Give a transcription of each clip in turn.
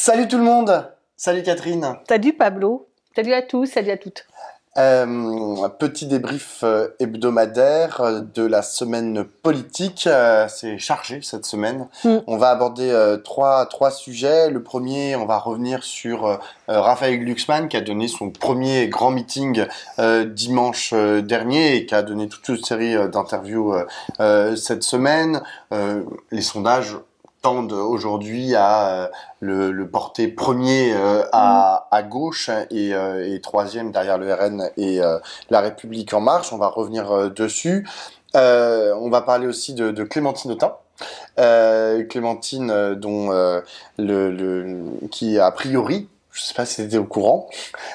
Salut tout le monde. Salut Catherine. Salut Pablo. Salut à tous, salut à toutes. Petit débrief hebdomadaire de la semaine politique. C'est chargé cette semaine. On va aborder trois sujets. Le premier, on va revenir sur Raphaël Glucksmann qui a donné son premier grand meeting dimanche dernier et qui a donné toute une série d'interviews cette semaine. Les sondages tendent aujourd'hui à le porter premier à gauche et troisième derrière le RN et La République En Marche. On va revenir dessus. On va parler aussi de Clémentine Autain. Clémentine dont qui a priori, je sais pas si c'était au courant,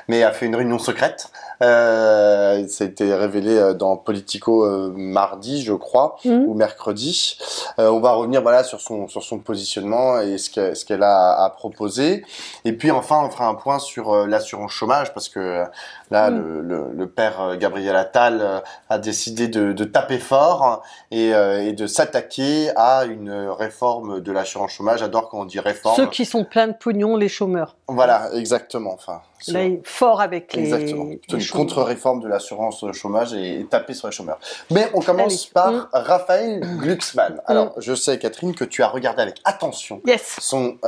mais a fait une réunion secrète. Ça a été révélé dans Politico mardi, je crois, ou mercredi. On va revenir sur son positionnement et ce qu'elle a à proposer. Et puis enfin, on fera un point sur l'assurance chômage parce que là, le père Gabriel Attal a décidé de taper fort et de s'attaquer à une réforme de l'assurance chômage. J'adore quand on dit réforme. Ceux qui sont pleins de pognon, les chômeurs. Voilà, exactement. Enfin, là, fort avec les. Exactement. Une contre-réforme de l'assurance chômage et taper sur les chômeurs. Mais on commence par Raphaël Glucksmann. Alors, je sais, Catherine, que tu as regardé avec attention son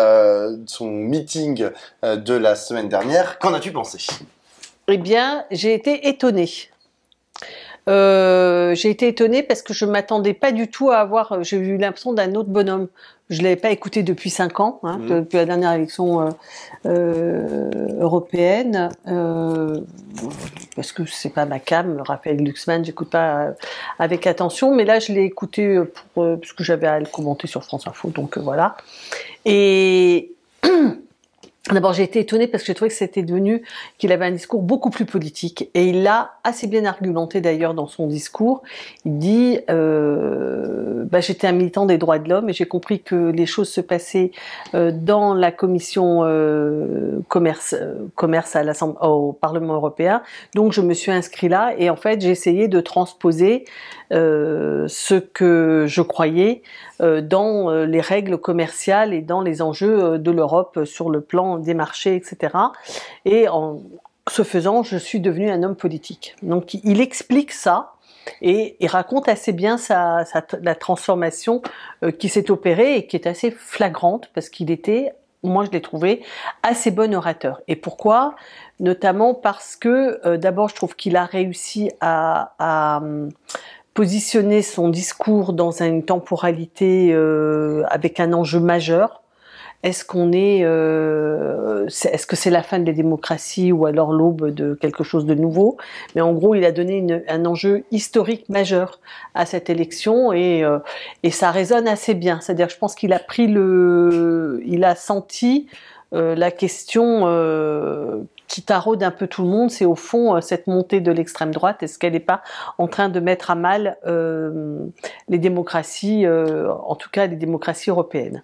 meeting de la semaine dernière. Qu'en as-tu pensé? Eh bien, j'ai été étonnée. J'ai été étonnée parce que je m'attendais pas du tout à avoir. J'ai eu l'impression d'un autre bonhomme. Je l'avais pas écouté depuis 5 ans, depuis la dernière élection européenne, parce que c'est pas ma came. Raphaël Glucksmann, j'écoute pas avec attention, mais là je l'ai écouté parce que j'avais à le commenter sur France Info, donc voilà. Et d'abord, j'ai été étonnée parce que j'ai trouvé que c'était devenu qu'il avait un discours beaucoup plus politique. Et il l'a assez bien argumenté d'ailleurs dans son discours. Il dit j'étais un militant des droits de l'homme et j'ai compris que les choses se passaient dans la commission commerce au Parlement européen. Donc je me suis inscrit là et en fait j'ai essayé de transposer ce que je croyais dans les règles commerciales et dans les enjeux de l'Europe sur le plan des marchés, etc. Et en ce faisant, je suis devenu un homme politique. Donc il explique ça et il raconte assez bien la transformation qui s'est opérée et qui est assez flagrante parce qu'il était, moi je l'ai trouvé, assez bon orateur. Et pourquoi? Notamment parce que d'abord je trouve qu'il a réussi à positionner son discours dans une temporalité avec un enjeu majeur. Est-ce que c'est la fin de la démocratie ou alors l'aube de quelque chose de nouveau? Mais en gros, il a donné un enjeu historique majeur à cette élection et ça résonne assez bien. C'est-à-dire, je pense qu'il a il a senti la question qui taraude un peu tout le monde, c'est au fond cette montée de l'extrême droite. Est-ce qu'elle n'est pas en train de mettre à mal les démocraties, en tout cas les démocraties européennes?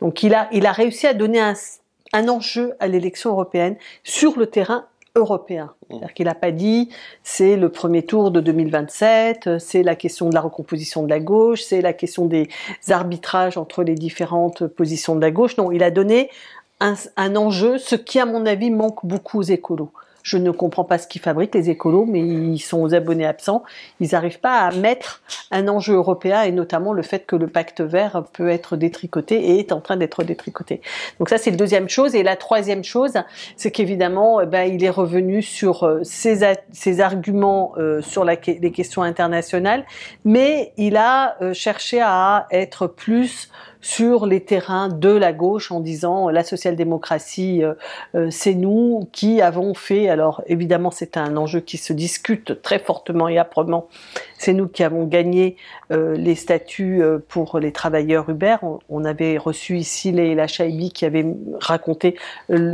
Donc il a réussi à donner un enjeu à l'élection européenne sur le terrain européen. C'est-à-dire qu'il n'a pas dit c'est le premier tour de 2027, c'est la question de la recomposition de la gauche, c'est la question des arbitrages entre les différentes positions de la gauche. Non, il a donné un enjeu, ce qui à mon avis manque beaucoup aux écolos. Je ne comprends pas ce qu'ils fabriquent, les écolos, mais ils sont aux abonnés absents. Ils n'arrivent pas à mettre un enjeu européen et notamment le fait que le pacte vert peut être détricoté et est en train d'être détricoté. Donc ça, c'est la deuxième chose. Et la troisième chose, c'est qu'évidemment, il est revenu sur ses arguments sur les questions internationales, mais il a cherché à être plus sur les terrains de la gauche en disant la social-démocratie, c'est nous qui avons fait, alors évidemment c'est un enjeu qui se discute très fortement et âprement, c'est nous qui avons gagné les statuts pour les travailleurs Uber. On avait reçu ici Leïla Chaibi qui avait raconté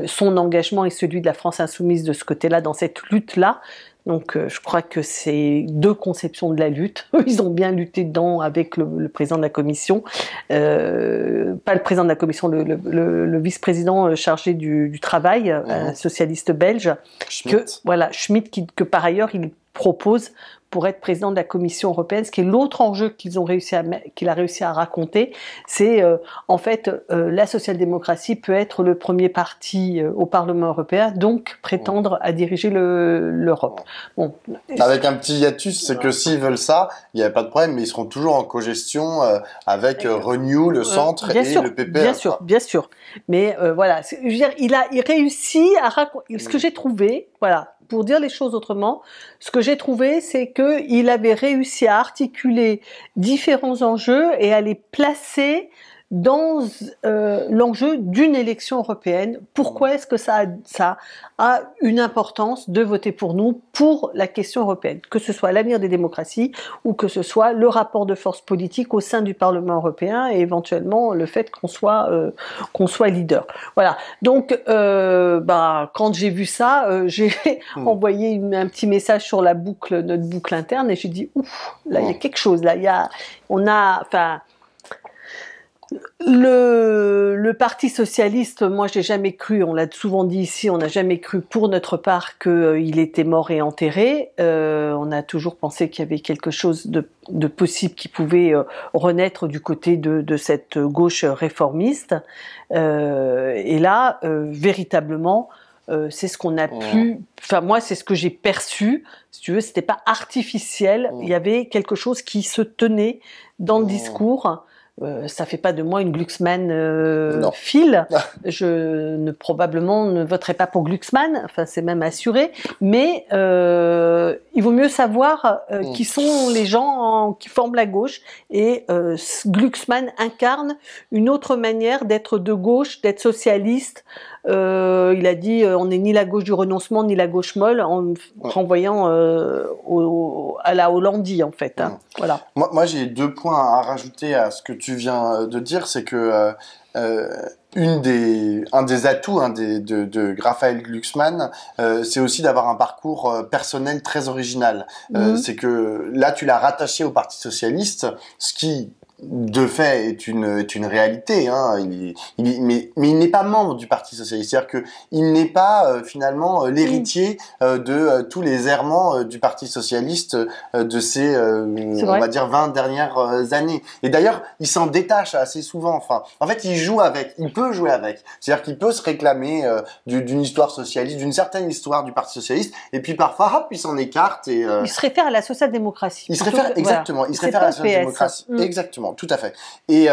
son engagement et celui de la France insoumise de ce côté-là, dans cette lutte-là. Donc je crois que c'est deux conceptions de la lutte. Ils ont bien lutté dedans avec le président de la commission, pas le président de la commission, le vice-président chargé du travail, un socialiste belge, Schmitt, que par ailleurs il propose pour être président de la Commission européenne. Ce qui est l'autre enjeu qu'il a réussi à raconter, c'est en fait la social-démocratie peut être le premier parti au Parlement européen, donc prétendre à diriger l'Europe. Bon. Avec un petit hiatus, c'est que s'ils veulent ça, il n'y a pas de problème, mais ils seront toujours en cogestion avec Renew, le centre et le PPE. Bien sûr. Mais voilà, je veux dire, il réussit à raconter. Ce que j'ai trouvé, voilà, pour dire les choses autrement, ce que j'ai trouvé, c'est que il avait réussi à articuler différents enjeux et à les placer dans l'enjeu d'une élection européenne. Pourquoi est-ce que ça a une importance de voter pour nous, pour la question européenne, que ce soit l'avenir des démocraties ou que ce soit le rapport de force politique au sein du Parlement européen et éventuellement le fait qu'on soit leader. Voilà. Donc, quand j'ai vu ça, j'ai envoyé un petit message sur notre boucle interne et j'ai dit ouf, là il y a quelque chose, là le Parti socialiste, moi j'ai jamais cru, on l'a souvent dit ici, on n'a jamais cru pour notre part qu'il était mort et enterré. On a toujours pensé qu'il y avait quelque chose de possible qui pouvait renaître du côté de cette gauche réformiste. Et là, véritablement, c'est ce qu'on a pu, enfin moi c'est ce que j'ai perçu, si tu veux, c'était pas artificiel, il y avait quelque chose qui se tenait dans le discours. Ça fait pas de moi une Glucksmann file. Je probablement ne voterai pas pour Glucksmann, enfin c'est même assuré. Mais il vaut mieux savoir qui sont les gens qui forment la gauche. Et Glucksmann incarne une autre manière d'être de gauche, d'être socialiste. Il a dit on n'est ni la gauche du renoncement ni la gauche molle, en renvoyant à la Hollandie en fait. Hein. Voilà. Moi j'ai 2 points à rajouter à ce que tu viens de dire, c'est que un des atouts de Raphaël Glucksmann, c'est aussi d'avoir un parcours personnel très original. C'est que là tu l'as rattaché au Parti socialiste, ce qui de fait est une réalité, hein. Mais il n'est pas membre du Parti socialiste, c'est-à-dire que il n'est pas finalement l'héritier de tous les errements du Parti socialiste de ces on va dire 20 dernières années. Et d'ailleurs, il s'en détache assez souvent. Enfin, en fait, il peut jouer avec. C'est-à-dire qu'il peut se réclamer d'une histoire socialiste, d'une certaine histoire du Parti socialiste, et puis parfois, hop, il s'en écarte et il se réfère à la social-démocratie. Exactement. Voilà. Il se réfère à la social-démocratie. Exactement. Tout à fait. Et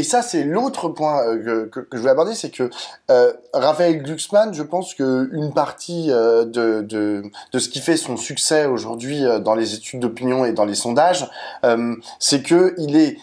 ça, c'est l'autre point que je voulais aborder, c'est que Raphaël Glucksmann, je pense que une partie de ce qui fait son succès aujourd'hui dans les études d'opinion et dans les sondages, c'est que il est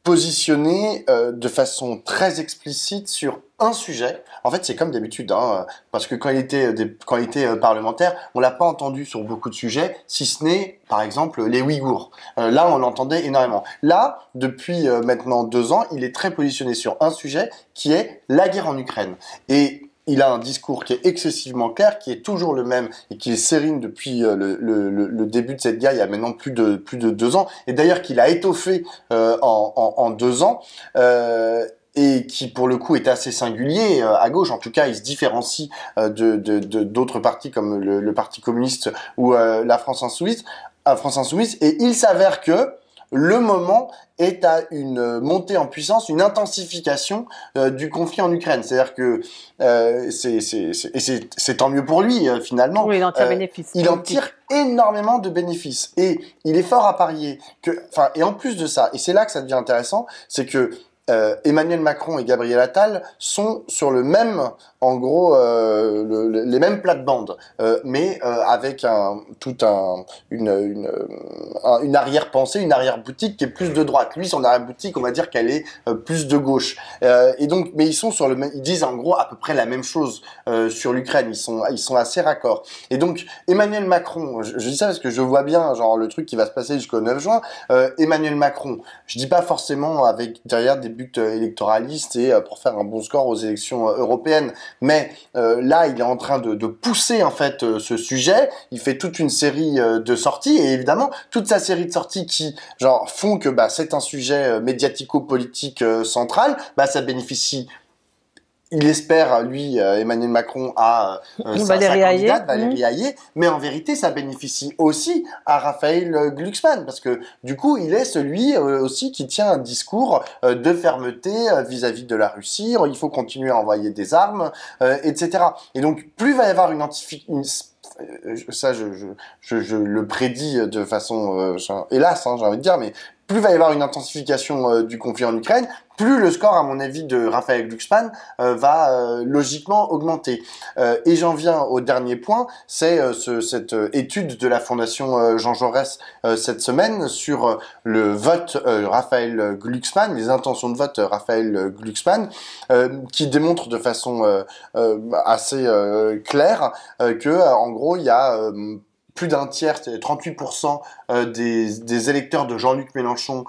positionné de façon très explicite sur un sujet. En fait, c'est comme d'habitude, hein, parce que quand il était parlementaire, on l'a pas entendu sur beaucoup de sujets, si ce n'est, par exemple, les Ouïghours. Là, on l'entendait énormément. Là, depuis maintenant 2 ans, il est très positionné sur un sujet qui est la guerre en Ukraine. Et il a un discours qui est excessivement clair, qui est toujours le même et qui est sérine depuis le début de cette guerre, il y a maintenant plus de 2 ans. Et d'ailleurs, qu'il a étoffé en 2 ans. Et qui pour le coup est assez singulier à gauche, en tout cas il se différencie d'autres partis comme le Parti communiste ou la France insoumise, et il s'avère que le moment est à une montée en puissance, une intensification du conflit en Ukraine. C'est-à-dire que c'est tant mieux pour lui finalement. Oui, il en tire bénéfice. Il en tire énormément de bénéfices et il est fort à parier et en plus de ça, et c'est là que ça devient intéressant, c'est que Emmanuel Macron et Gabriel Attal sont sur le même, en gros, les mêmes plates-bandes, mais avec une arrière-pensée, une arrière-boutique qui est plus de droite. Lui, son arrière-boutique, on va dire qu'elle est plus de gauche. Et donc, mais ils sont sur ils disent en gros à peu près la même chose sur l'Ukraine. Ils sont assez raccords. Et donc, Emmanuel Macron, je dis ça parce que je vois bien, genre le truc qui va se passer jusqu'au 9 juin. Emmanuel Macron, je dis pas forcément avec derrière des buts électoralistes et pour faire un bon score aux élections européennes, mais là il est en train de pousser en fait ce sujet. Il fait toute une série de sorties et évidemment toute sa série de sorties qui genre font que c'est un sujet médiatico-politique central, ça bénéficie il espère, lui, Emmanuel Macron, à sa candidate, Valérie Hayé, mais en vérité, ça bénéficie aussi à Raphaël Glucksmann, parce que du coup, il est celui aussi qui tient un discours de fermeté vis-à-vis de la Russie, il faut continuer à envoyer des armes, etc. Et donc, plus il va y avoir ça, je le prédis de façon, hélas, j'ai envie de dire, mais plus il va y avoir une intensification du conflit en Ukraine, plus le score, à mon avis, de Raphaël Glucksmann va logiquement augmenter. Et j'en viens au dernier point, c'est cette étude de la Fondation Jean Jaurès cette semaine sur le vote Raphaël Glucksmann, les intentions de vote Raphaël Glucksmann, qui démontre de façon assez claire que, en gros, il y a plus d'un tiers, 38% des électeurs de Jean-Luc Mélenchon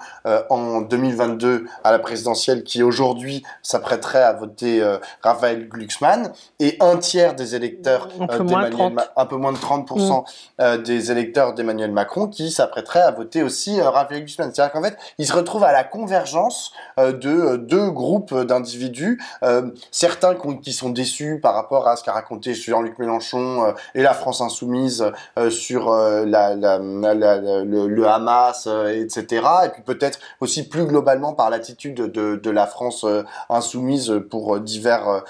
en 2022 à la présidentielle qui aujourd'hui s'apprêteraient à voter Raphaël Glucksmann, et un tiers des électeurs un peu moins de 30% des électeurs d'Emmanuel Macron qui s'apprêteraient à voter aussi Raphaël Glucksmann. C'est-à-dire qu'en fait, ils se retrouvent à la convergence de deux groupes d'individus, certains qui sont déçus par rapport à ce qu'a raconté Jean-Luc Mélenchon et la France insoumise sur le Hamas, etc. Et puis peut-être aussi plus globalement par l'attitude de la France insoumise pour diverses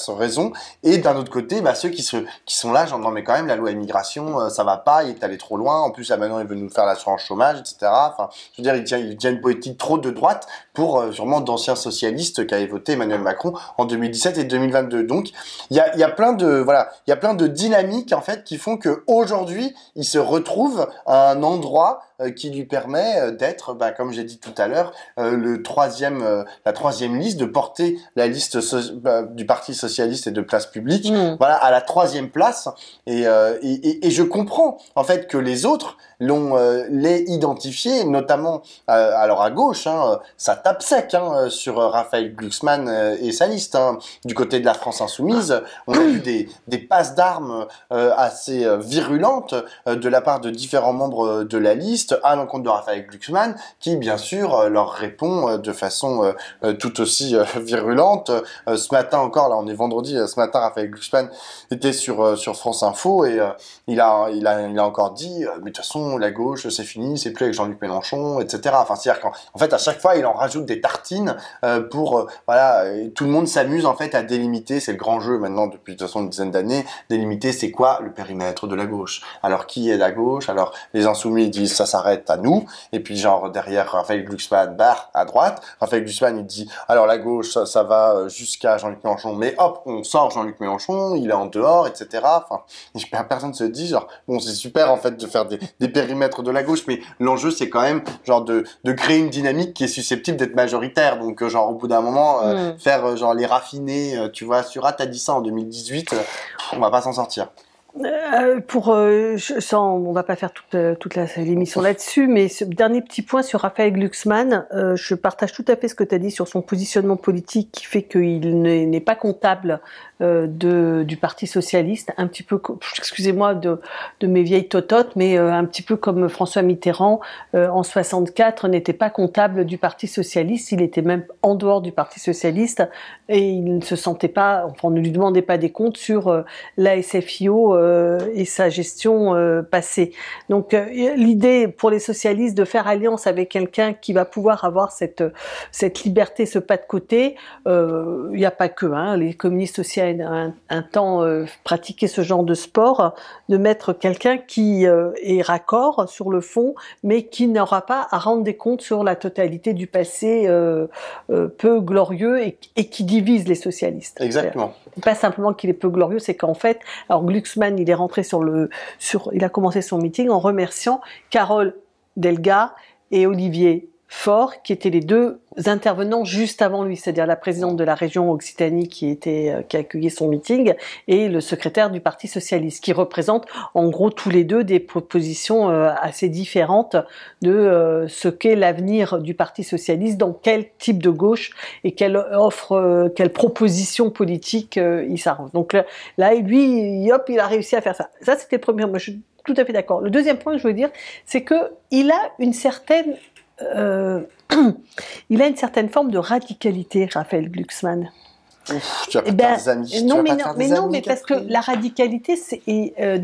raisons. Et d'un autre côté, ceux qui sont là, genre non mais quand même la loi immigration, ça va pas, il est allé trop loin. En plus là maintenant il veut nous faire l'assurance chômage, etc. Enfin, je veux dire, il tient une politique trop de droite pour sûrement d'anciens socialistes qui avaient voté Emmanuel Macron en 2017 et 2022. Donc il y a plein de dynamiques en fait qui font que aujourd'hui il se retrouve à un endroit qui lui permet d'être, comme j'ai dit tout à l'heure, la troisième liste, de porter la liste du Parti socialiste et de Place Publique, voilà, à la troisième place. Et je comprends en fait que les autres l'aient identifié, notamment alors à gauche, ça tape sec sur Raphaël Glucksmann et sa liste. Du côté de la France insoumise, on a vu des passes d'armes assez virulentes de la part de différents membres de la liste à l'encontre de Raphaël Glucksmann, qui bien sûr leur répond de façon tout aussi virulente. Ce matin encore, là on est vendredi, ce matin Raphaël Glucksmann était sur France Info et il a encore dit mais de toute façon la gauche c'est fini, c'est plus avec Jean-Luc Mélenchon, etc. Enfin c'est-à-dire qu'en fait à chaque fois il en rajoute des tartines pour tout le monde s'amuse en fait à délimiter, c'est le grand jeu maintenant depuis de toute façon une dizaine d'années, délimiter c'est quoi le périmètre de la gauche. Alors qui est la gauche? Alors les insoumis disent ça s'arrête à nous, et puis genre derrière Raphaël Glucksmann à droite, Raphaël Glucksmann il dit alors la gauche ça va jusqu'à Jean-Luc Mélenchon, mais hop on sort Jean-Luc Mélenchon, il est en dehors, etc. Enfin personne se dit genre bon c'est super en fait de faire des périmètres de la gauche, mais l'enjeu c'est quand même genre de créer une dynamique qui est susceptible d'être majoritaire, donc genre au bout d'un moment faire genre les raffiner, tu vois, Surat a dit ça en 2018, on va pas s'en sortir. On va pas faire toute l'émission là-dessus, mais ce dernier petit point sur Raphaël Glucksmann, je partage tout à fait ce que tu as dit sur son positionnement politique qui fait qu'il n'est pas comptable du Parti socialiste, un petit peu, excusez-moi de mes vieilles tototes, mais un petit peu comme François Mitterrand en 64 n'était pas comptable du Parti socialiste, il était même en dehors du Parti socialiste et il ne se sentait pas, enfin on ne lui demandait pas des comptes sur la SFIO et sa gestion passée. Donc l'idée pour les socialistes de faire alliance avec quelqu'un qui va pouvoir avoir cette liberté, ce pas de côté, il n'y a pas que, les communistes aussi un temps pratiqué ce genre de sport, de mettre quelqu'un qui est raccord sur le fond, mais qui n'aura pas à rendre des comptes sur la totalité du passé peu glorieux et qui divise les socialistes. Exactement. Pas simplement qu'il est peu glorieux, c'est qu'en fait, alors Glucksmann, il est rentré il a commencé son meeting en remerciant Carole Delga et Olivier Faure, qui étaient les deux intervenants juste avant lui, c'est-à-dire la présidente de la région Occitanie qui accueillait son meeting et le secrétaire du Parti socialiste, qui représentent en gros tous les deux des propositions assez différentes de ce qu'est l'avenir du Parti socialiste, dans quel type de gauche et quelle proposition politique il s'arrange. Donc là, lui, hop, il a réussi à faire ça. Ça, c'était le premier. Moi, je suis tout à fait d'accord. Le deuxième point que je veux dire, c'est que il a une certaine forme de radicalité, Raphaël Glucksmann. Tu vas pas te faire des amis. Non, mais parce que la radicalité, c'est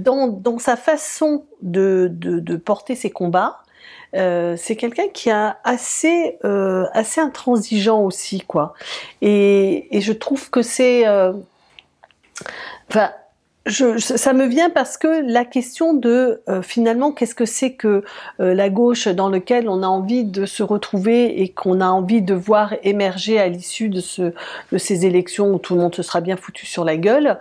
dans sa façon de porter ses combats. C'est quelqu'un qui est assez intransigeant aussi, quoi. Et je trouve que c'est, ça me vient parce que la question de finalement qu'est-ce que c'est que la gauche dans laquelle on a envie de se retrouver et qu'on a envie de voir émerger à l'issue de ces élections où tout le monde se sera bien foutu sur la gueule,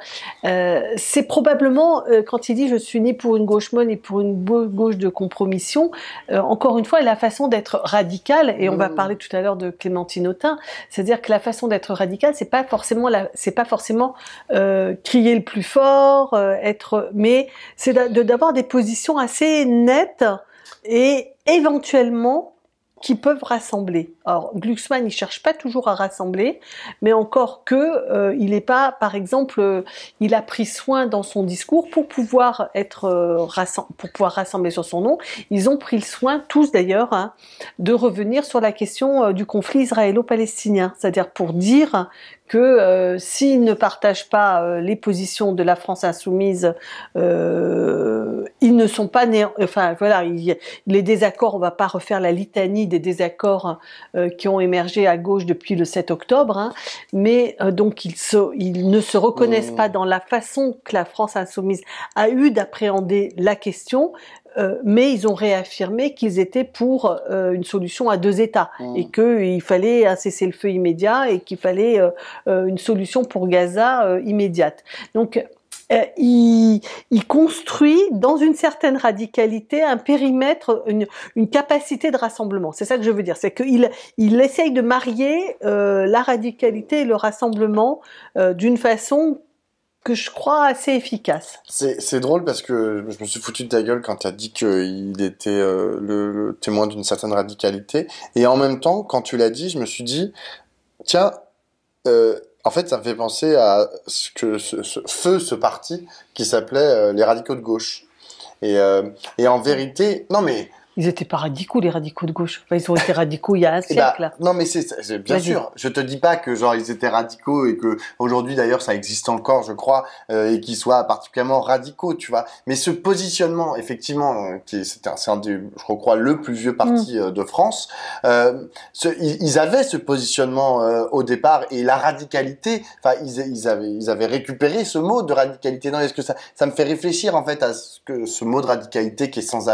c'est probablement quand il dit je suis né pour une gauche molle et pour une gauche de compromission, encore une fois la façon d'être radical, et on va parler tout à l'heure de Clémentine Autain, c'est-à-dire que la façon d'être radical c'est pas forcément crier le plus fort, mais c'est d'avoir des positions assez nettes et éventuellement qui peuvent rassembler. Alors Glucksmann, il cherche pas toujours à rassembler, mais encore que il n'est pas, par exemple, il a pris soin dans son discours pour pouvoir rassembler sur son nom. Ils ont pris le soin, tous d'ailleurs, de revenir sur la question du conflit israélo-palestinien, c'est-à-dire pour dire que s'ils ne partagent pas les positions de la France insoumise, ils ne sont pas les désaccords, on va pas refaire la litanie des désaccords qui ont émergé à gauche depuis le 7 octobre, mais donc ils ne se reconnaissent pas dans la façon que la France insoumise a eu d'appréhender la question. Mais ils ont réaffirmé qu'ils étaient pour une solution à 2 États et qu'il fallait un cessez-le-feu immédiat et qu'il fallait une solution pour Gaza immédiate. Donc il construit dans une certaine radicalité un périmètre, une capacité de rassemblement. C'est ça que je veux dire, c'est qu'il essaye de marier la radicalité et le rassemblement d'une façon que je crois assez efficace. C'est drôle parce que je me suis foutu de ta gueule quand tu as dit qu'il était le témoin d'une certaine radicalité. Et en même temps, quand tu l'as dit, je me suis dit, tiens, en fait, ça me fait penser à ce parti qui s'appelait les radicaux de gauche. Et en vérité, non mais... Ils étaient pas radicaux, les radicaux de gauche. Enfin, ils ont été radicaux il y a un siècle. Non, mais c'est bien sûr. Je te dis pas que genre ils étaient radicaux et que aujourd'hui d'ailleurs ça existe encore, je crois, et qu'ils soient particulièrement radicaux, tu vois. Mais ce positionnement, effectivement, c'est un des, je crois, le plus vieux parti de France. Ils avaient ce positionnement au départ, et la radicalité. Enfin, ils avaient récupéré ce mot de radicalité. Non, est-ce que ça me fait réfléchir en fait à ce mot de radicalité qui est sans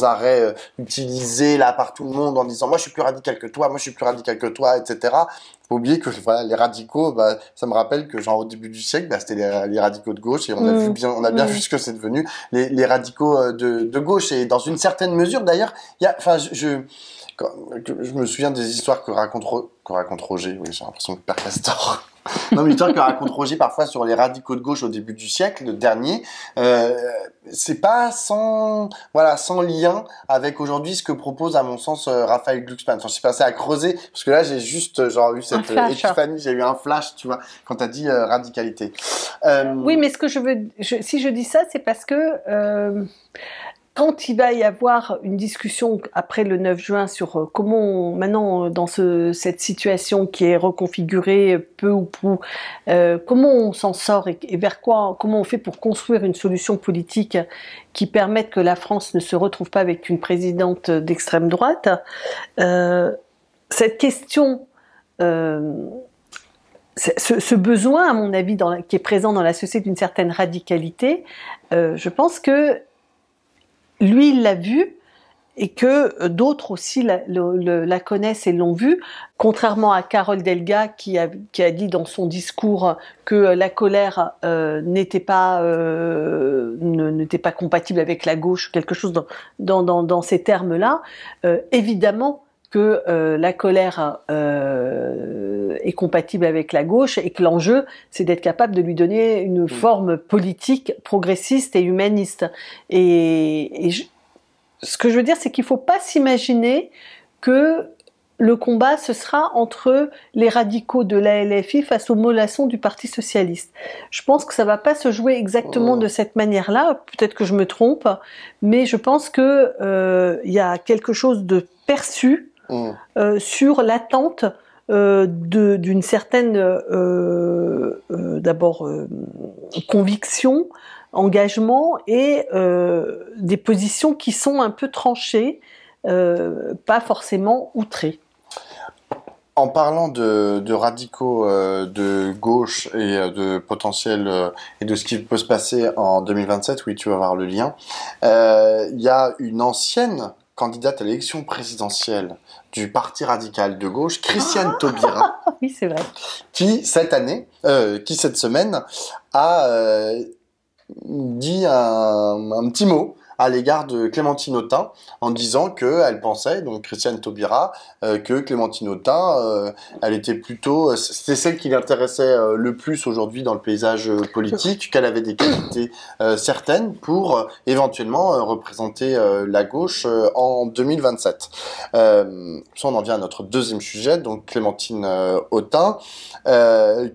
arrêt utilisé là par tout le monde en disant moi je suis plus radical que toi, etc. Faut oublier que voilà, les radicaux, ça me rappelle que genre au début du siècle, c'était les radicaux de gauche, et on a bien vu ce que c'est devenu, les radicaux de gauche. Et dans une certaine mesure d'ailleurs, je me souviens des histoires que raconte Roger. Oui, j'ai l'impression que Père Castor. Non, mais l'histoire que raconte Roger parfois sur les radicaux de gauche au début du siècle, le dernier, c'est pas sans lien avec aujourd'hui ce que propose à mon sens Raphaël Glucksmann. Enfin, je suis passé à creuser parce que là j'ai juste eu cette épiphanie, j'ai eu un flash, tu vois, quand t'as dit radicalité. Oui, mais ce que si je dis ça, c'est parce que quand il va y avoir une discussion après le 9 juin sur comment, maintenant, dans cette situation qui est reconfigurée peu ou prou, comment on s'en sort et vers quoi, comment on fait pour construire une solution politique qui permette que la France ne se retrouve pas avec une présidente d'extrême droite, cette question, ce besoin, à mon avis, qui est présent dans la société d'une certaine radicalité, je pense que lui, il l'a vu, et que d'autres aussi la connaissent et l'ont vu, contrairement à Carole Delga qui a dit dans son discours que la colère n'était pas compatible avec la gauche, quelque chose dans ces termes-là. Évidemment que la colère est compatible avec la gauche, et que l'enjeu, c'est d'être capable de lui donner une forme politique, progressiste et humaniste. Ce que je veux dire, c'est qu'il ne faut pas s'imaginer que le combat, ce sera entre les radicaux de la LFI face aux mollassons du Parti socialiste. Je pense que ça ne va pas se jouer exactement de cette manière-là. Peut-être que je me trompe, mais je pense qu'il y a quelque chose de perçu sur l'attente d'une certaine d'abord conviction, engagement et des positions qui sont un peu tranchées, pas forcément outrées. En parlant de radicaux de gauche et de potentiel et de ce qui peut se passer en 2027, oui, tu vas voir le lien, il y a une ancienne candidate à l'élection présidentielle du Parti radical de gauche, Christiane Taubira, oui, c'est vrai, qui cette semaine a dit un petit mot à l'égard de Clémentine Autain en disant qu'elle pensait, donc Christiane Taubira, que Clémentine Autain, elle était plutôt, c'était celle qui l'intéressait le plus aujourd'hui dans le paysage politique, qu'elle avait des qualités certaines pour éventuellement représenter la gauche en 2027. Ça, on en vient à notre deuxième sujet, donc Clémentine Autain,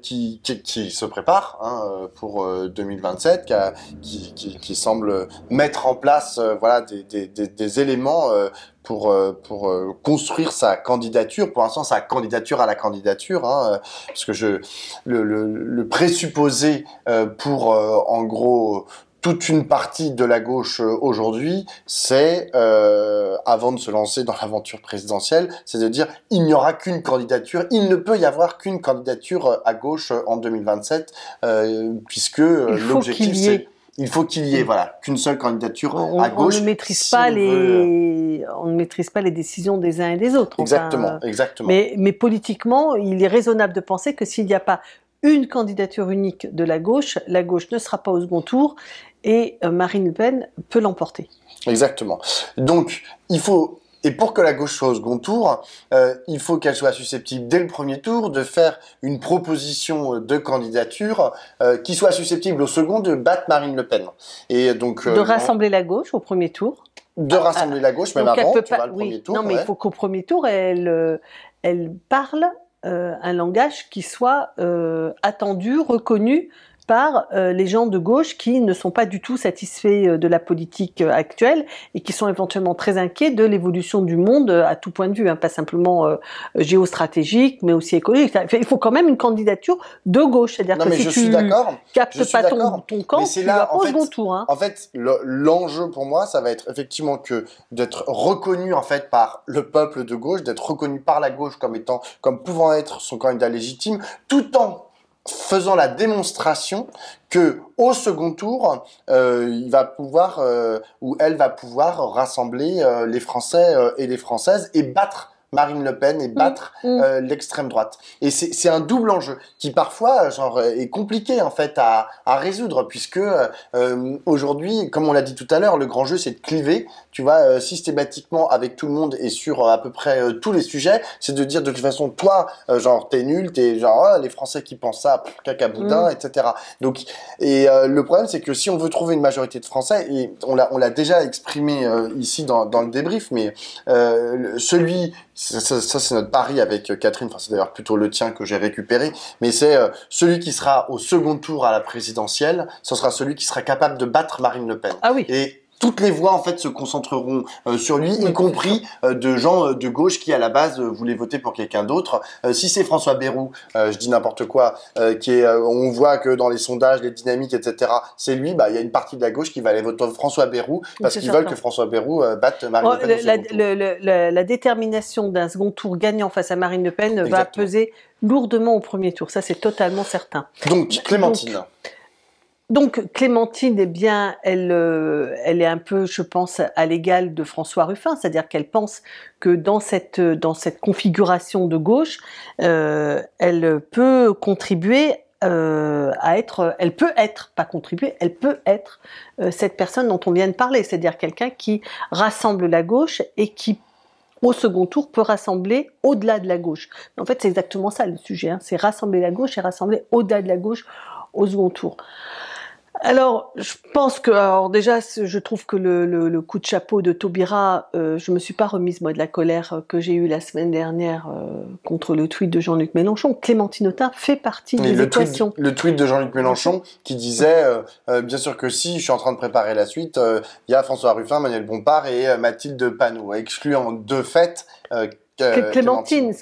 qui se prépare pour 2027, qui semble mettre en place voilà des éléments pour construire sa candidature. Pour l'instant, sa candidature à la candidature, parce que le présupposé pour en gros toute une partie de la gauche aujourd'hui, c'est avant de se lancer dans l'aventure présidentielle, c'est de dire il n'y aura qu'une candidature, il ne peut y avoir qu'une candidature à gauche en 2027, puisque l'objectif c'est il faut qu'il y ait voilà qu'une seule candidature à gauche. On ne maîtrise pas on ne maîtrise pas les décisions des uns et des autres. Exactement, exactement. Mais politiquement, il est raisonnable de penser que s'il n'y a pas une candidature unique de la gauche ne sera pas au second tour et Marine Le Pen peut l'emporter. Exactement. Donc et pour que la gauche soit au second tour, il faut qu'elle soit susceptible, dès le premier tour, de faire une proposition de candidature qui soit susceptible au second de battre Marine Le Pen. Et donc de rassembler la gauche au premier tour. De rassembler la gauche, même avant, tu vois, le premier tour. Non, mais il faut qu'au premier tour, elle parle un langage qui soit attendu, reconnu par les gens de gauche qui ne sont pas du tout satisfaits de la politique actuelle et qui sont éventuellement très inquiets de l'évolution du monde à tout point de vue, pas simplement géostratégique, mais aussi écologique. Il faut quand même une candidature de gauche, c'est-à-dire que si tu captes pas ton camp, tu vas pas au second tour. En fait, l'enjeu pour moi, ça va être effectivement que d'être reconnu en fait par le peuple de gauche, d'être reconnu par la gauche comme pouvant être son candidat légitime, tout en faisant la démonstration que au second tour, il va pouvoir ou elle va pouvoir rassembler les Français et les Françaises et battre Marine Le Pen et battre l'extrême droite. Et c'est un double enjeu qui parfois est compliqué en fait à résoudre, puisque aujourd'hui, comme on l'a dit tout à l'heure, le grand jeu c'est de cliver, tu vois, systématiquement avec tout le monde et sur à peu près tous les sujets, c'est de dire de toute façon toi t'es nul, t'es les Français qui pensent ça, cacaboudin, etc. Donc le problème c'est que si on veut trouver une majorité de Français, et on l'a déjà exprimé ici dans le débrief, mais ça c'est notre pari avec Catherine, enfin c'est d'ailleurs plutôt le tien que j'ai récupéré, mais c'est celui qui sera au second tour à la présidentielle, ce sera celui qui sera capable de battre Marine Le Pen. Ah oui. Et toutes les voix en fait se concentreront sur lui, y compris de gens de gauche qui à la base voulaient voter pour quelqu'un d'autre. Si c'est François Bayrou, je dis n'importe quoi, on voit que dans les sondages, les dynamiques, etc., c'est lui. Il y a une partie de la gauche qui va aller voter François Bayrou parce qu'ils veulent que François Bayrou batte Marine Le Pen. La détermination d'un second tour gagnant face à Marine Le Pen va peser lourdement au premier tour. Ça, c'est totalement certain. Donc Clémentine. Donc Clémentine, eh bien, elle est un peu, je pense, à l'égal de François Ruffin, c'est-à-dire qu'elle pense que dans cette configuration de gauche, elle peut contribuer elle peut être cette personne dont on vient de parler, c'est-à-dire quelqu'un qui rassemble la gauche et qui au second tour peut rassembler au-delà de la gauche. En fait, c'est exactement ça le sujet, c'est rassembler la gauche et rassembler au-delà de la gauche au second tour. Alors, je pense que, déjà, je trouve que le coup de chapeau de Taubira, je me suis pas remise, moi, de la colère que j'ai eue la semaine dernière contre le tweet de Jean-Luc Mélenchon. Clémentine Autain fait partie des équations. Le tweet de Jean-Luc Mélenchon qui disait, bien sûr que si, je suis en train de préparer la suite, il y a François Ruffin, Manuel Bompard et Mathilde Panot, excluant de fait Clémentine,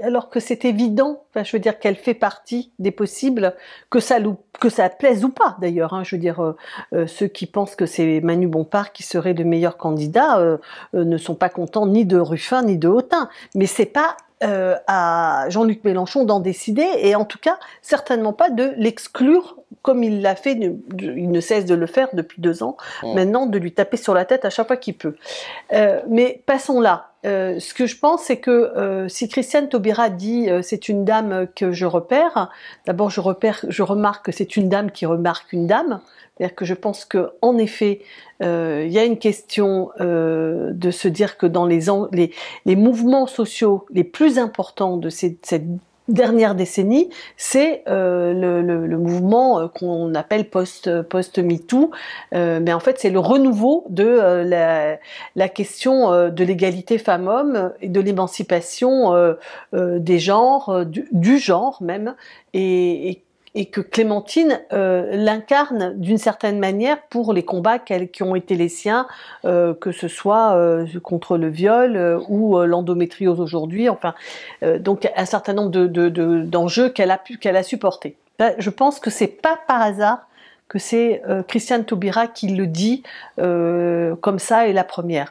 alors que c'est évident, enfin, je veux dire qu'elle fait partie des possibles, que ça plaise ou pas d'ailleurs. Hein, je veux dire, ceux qui pensent que c'est Manu Bompard qui serait le meilleur candidat ne sont pas contents ni de Ruffin ni de Autain. Mais c'est pas à Jean-Luc Mélenchon d'en décider, et en tout cas certainement pas de l'exclure comme il l'a fait, il ne cesse de le faire depuis 2 ans, maintenant, de lui taper sur la tête à chaque fois qu'il peut. Mais passons là. Ce que je pense, c'est que si Christiane Taubira dit c'est une dame que je repère, d'abord je remarque que c'est une dame qui remarque une dame. C'est-à-dire que je pense que en effet, il y a une question de se dire que dans les mouvements sociaux les plus importants de cette dernière décennie, c'est le mouvement qu'on appelle post-MeToo, mais en fait c'est le renouveau de la question de l'égalité femmes-hommes et de l'émancipation des genres, du genre même, et que Clémentine l'incarne d'une certaine manière pour les combats qui ont été les siens, que ce soit contre le viol ou l'endométriose aujourd'hui, enfin, donc un certain nombre d'enjeux qu'elle a supportés. Là, je pense que c'est pas par hasard que c'est Christiane Taubira qui le dit comme ça, et la première.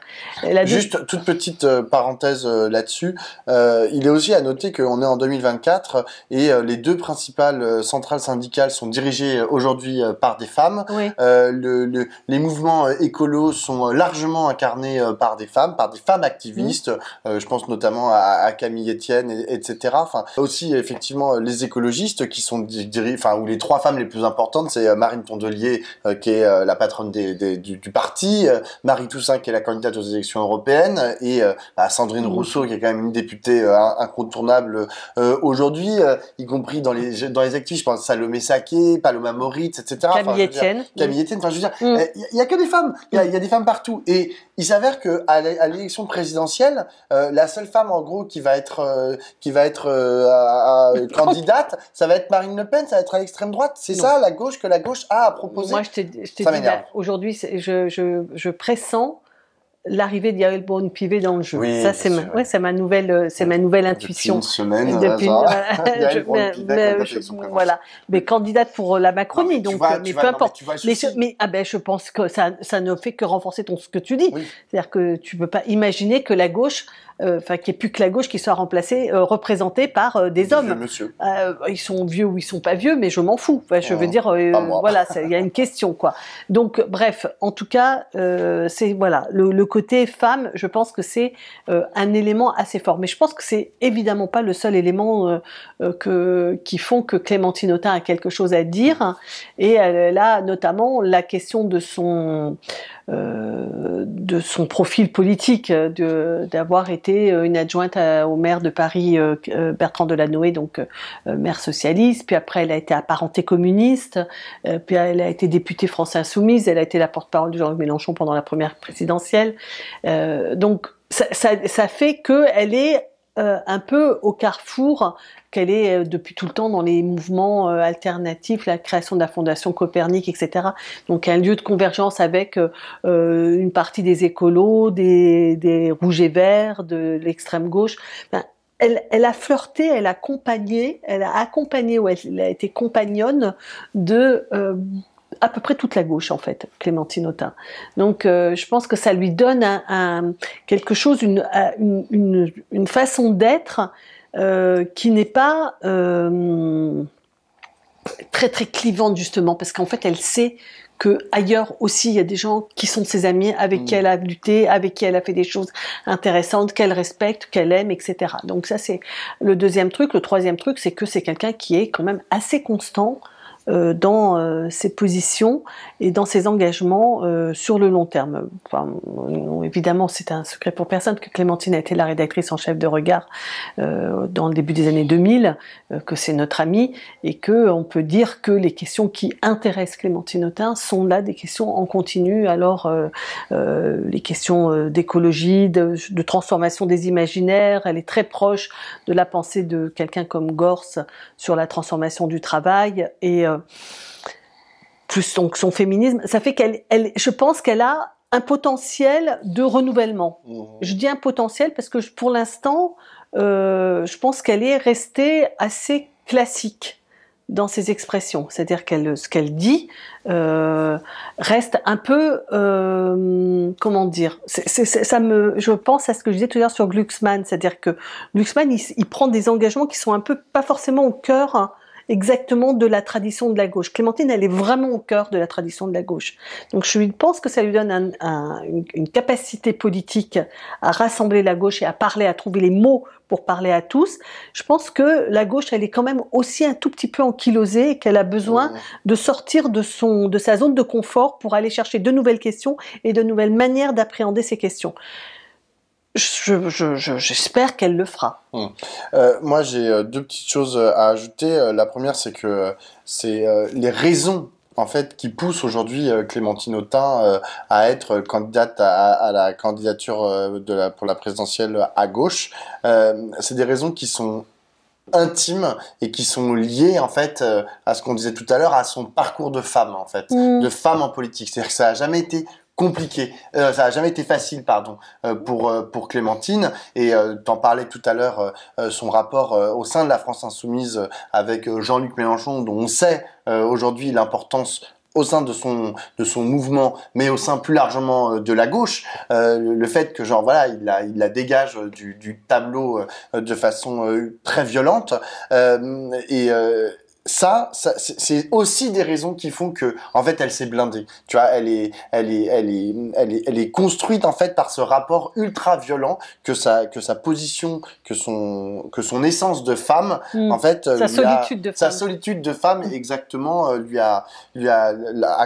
Juste toute petite parenthèse là-dessus, il est aussi à noter qu'on est en 2024 et les 2 principales centrales syndicales sont dirigées aujourd'hui par des femmes. Oui. Les mouvements écolos sont largement incarnés par des femmes activistes. Je pense notamment à Camille Etienne, etc. Enfin, aussi effectivement les écologistes qui sont où les 3 femmes les plus importantes, c'est Marine Tondelier qui est la patronne du parti, Marie Toussaint qui est la candidate aux élections européennes, et Sandrine Rousseau qui est quand même une députée incontournable aujourd'hui, y compris dans les actifs. Je pense Salomé Saké, Paloma Moritz, etc. Camille Etienne. Camille Etienne. Enfin, je veux dire, il y a que des femmes. Il y a des femmes partout. Et il s'avère que à l'élection présidentielle, la seule femme en gros qui va être candidate, ça va être Marine Le Pen, ça va être à l'extrême droite. C'est ça la gauche que la gauche a à proposer. Moi, je t'ai dit, aujourd'hui, je pressens l'arrivée d'Yael Braun-Pivet dans le jeu. Oui, ça, c'est ma nouvelle intuition. Depuis une semaine. Voilà. Mais candidate pour la Macronie, donc, mais peu importe. Je pense que ça ne fait que renforcer ce que tu dis. Oui. C'est-à-dire que tu peux pas imaginer que la gauche, qu'il n'y ait plus que la gauche qui soit représentée par des hommes. Monsieur. Ils sont vieux ou ils sont pas vieux, mais je m'en fous. Enfin, je veux dire, voilà, il y a une question, quoi. Donc, bref, en tout cas, c'est voilà le côté femme. Je pense que c'est un élément assez fort, mais je pense que c'est évidemment pas le seul élément qui font que Clémentine Autain a quelque chose à dire. Et elle a notamment la question de son profil politique, d'avoir été une adjointe au maire de Paris, Bertrand Delanoë, donc maire socialiste, puis après elle a été apparentée communiste, puis elle a été députée France Insoumise, elle a été la porte-parole de Jean-Luc Mélenchon pendant la première présidentielle, donc ça fait qu'elle est un peu au carrefour, qu'elle est depuis tout le temps dans les mouvements alternatifs, la création de la Fondation Copernic, etc. Donc un lieu de convergence avec une partie des écolos, des rouges et verts, de l'extrême gauche. Enfin, elle a flirté, elle a accompagné, ou elle a été compagnonne de à peu près toute la gauche, en fait, Clémentine Autain. Donc, je pense que ça lui donne quelque chose, une façon d'être qui n'est pas très très clivante, justement, parce qu'en fait elle sait que ailleurs aussi il y a des gens qui sont ses amis, avec qui elle a lutté, avec qui elle a fait des choses intéressantes, qu'elle respecte, qu'elle aime, etc. Donc ça c'est le deuxième truc. Le troisième truc, c'est que c'est quelqu'un qui est quand même assez constant dans ses positions et dans ses engagements sur le long terme. Enfin, évidemment, c'est un secret pour personne que Clémentine a été la rédactrice en chef de Regard dans le début des années 2000, que c'est notre amie, et que on peut dire que les questions qui intéressent Clémentine Autain sont là des questions en continu. Alors, les questions d'écologie, de transformation des imaginaires, elle est très proche de la pensée de quelqu'un comme Gors sur la transformation du travail, et plus donc son féminisme, ça fait je pense qu'elle a un potentiel de renouvellement. Je dis un potentiel parce que pour l'instant, je pense qu'elle est restée assez classique dans ses expressions. C'est-à-dire ce qu'elle dit reste un peu, comment dire, je pense à ce que je disais tout à l'heure sur Glucksmann. C'est-à-dire que Glucksmann, il prend des engagements qui sont un peu, pas forcément au cœur exactement de la tradition de la gauche. Clémentine, elle est vraiment au cœur de la tradition de la gauche. Donc je pense que ça lui donne une capacité politique à rassembler la gauche et à parler, à trouver les mots pour parler à tous. Je pense que la gauche, elle est quand même aussi un tout petit peu ankylosée et qu'elle a besoin de sortir de sa zone de confort pour aller chercher de nouvelles questions et de nouvelles manières d'appréhender ces questions. J'espère qu'elle le fera. Moi, j'ai deux petites choses à ajouter. La première, c'est que c'est les raisons en fait qui poussent aujourd'hui Clémentine Autain à être candidate à la candidature pour la présidentielle à gauche. C'est des raisons qui sont intimes et qui sont liées en fait à ce qu'on disait tout à l'heure, à son parcours de femme en fait, de femme en politique. C'est-à-dire que ça a jamais été compliqué, ça a jamais été facile, pardon, pour Clémentine. Et t'en parlais tout à l'heure, son rapport au sein de la France Insoumise avec Jean-Luc Mélenchon, dont on sait aujourd'hui l'importance au sein de son mouvement, mais au sein plus largement de la gauche, le fait que genre voilà, il la dégage du tableau de façon très violente ça c'est aussi des raisons qui font que en fait elle s'est blindée. Tu vois, elle est construite en fait par ce rapport ultra violent que sa position, que son essence de femme en fait sa solitude de femme exactement lui a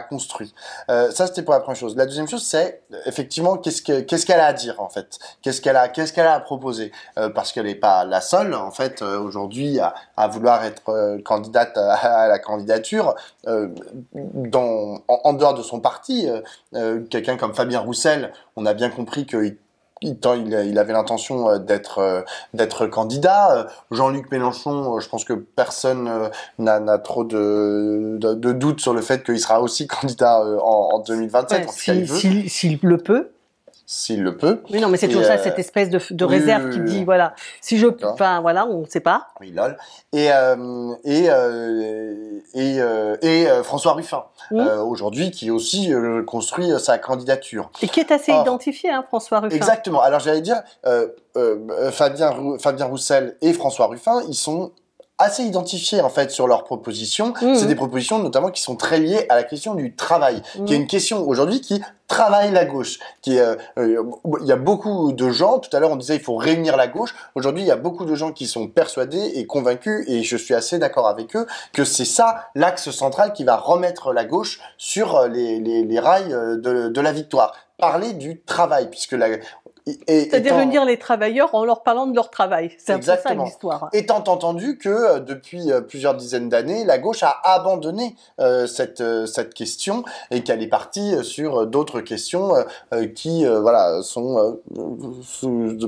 construit. Ça c'était pour la première chose. La deuxième chose c'est effectivement qu'est-ce qu'elle a à dire en fait. Qu'est-ce qu'elle a à proposer parce qu'elle est pas la seule en fait aujourd'hui à vouloir être candidate à la candidature en dehors de son parti. Quelqu'un comme Fabien Roussel, on a bien compris que il avait l'intention d'être candidat. Jean-Luc Mélenchon, je pense que personne n'a trop de doute sur le fait qu'il sera aussi candidat en 2027. Ouais, s'il le peut. S'il le peut. Oui, non, mais c'est toujours ça, cette espèce de réserve qui dit, voilà, si je, enfin, voilà, on ne sait pas. Oui, lol. Et François Ruffin, aujourd'hui, qui aussi construit sa candidature. Et qui est assez identifié, hein, François Ruffin. Exactement. Alors, j'allais dire, Fabien Roussel et François Ruffin, ils sont assez identifiés en fait sur leurs propositions. C'est des propositions notamment qui sont très liées à la question du travail, qui est une question aujourd'hui qui travaille la gauche. Il y a beaucoup de gens, tout à l'heure on disait il faut réunir la gauche, aujourd'hui il y a beaucoup de gens qui sont persuadés et convaincus, et je suis assez d'accord avec eux, que c'est ça l'axe central qui va remettre la gauche sur les rails de la victoire. Parler du travail, puisque c'est-à-dire réunir les travailleurs en leur parlant de leur travail. C'est un peu ça l'histoire. Étant entendu que depuis plusieurs dizaines d'années, la gauche a abandonné cette question et qu'elle est partie sur d'autres questions qui voilà sont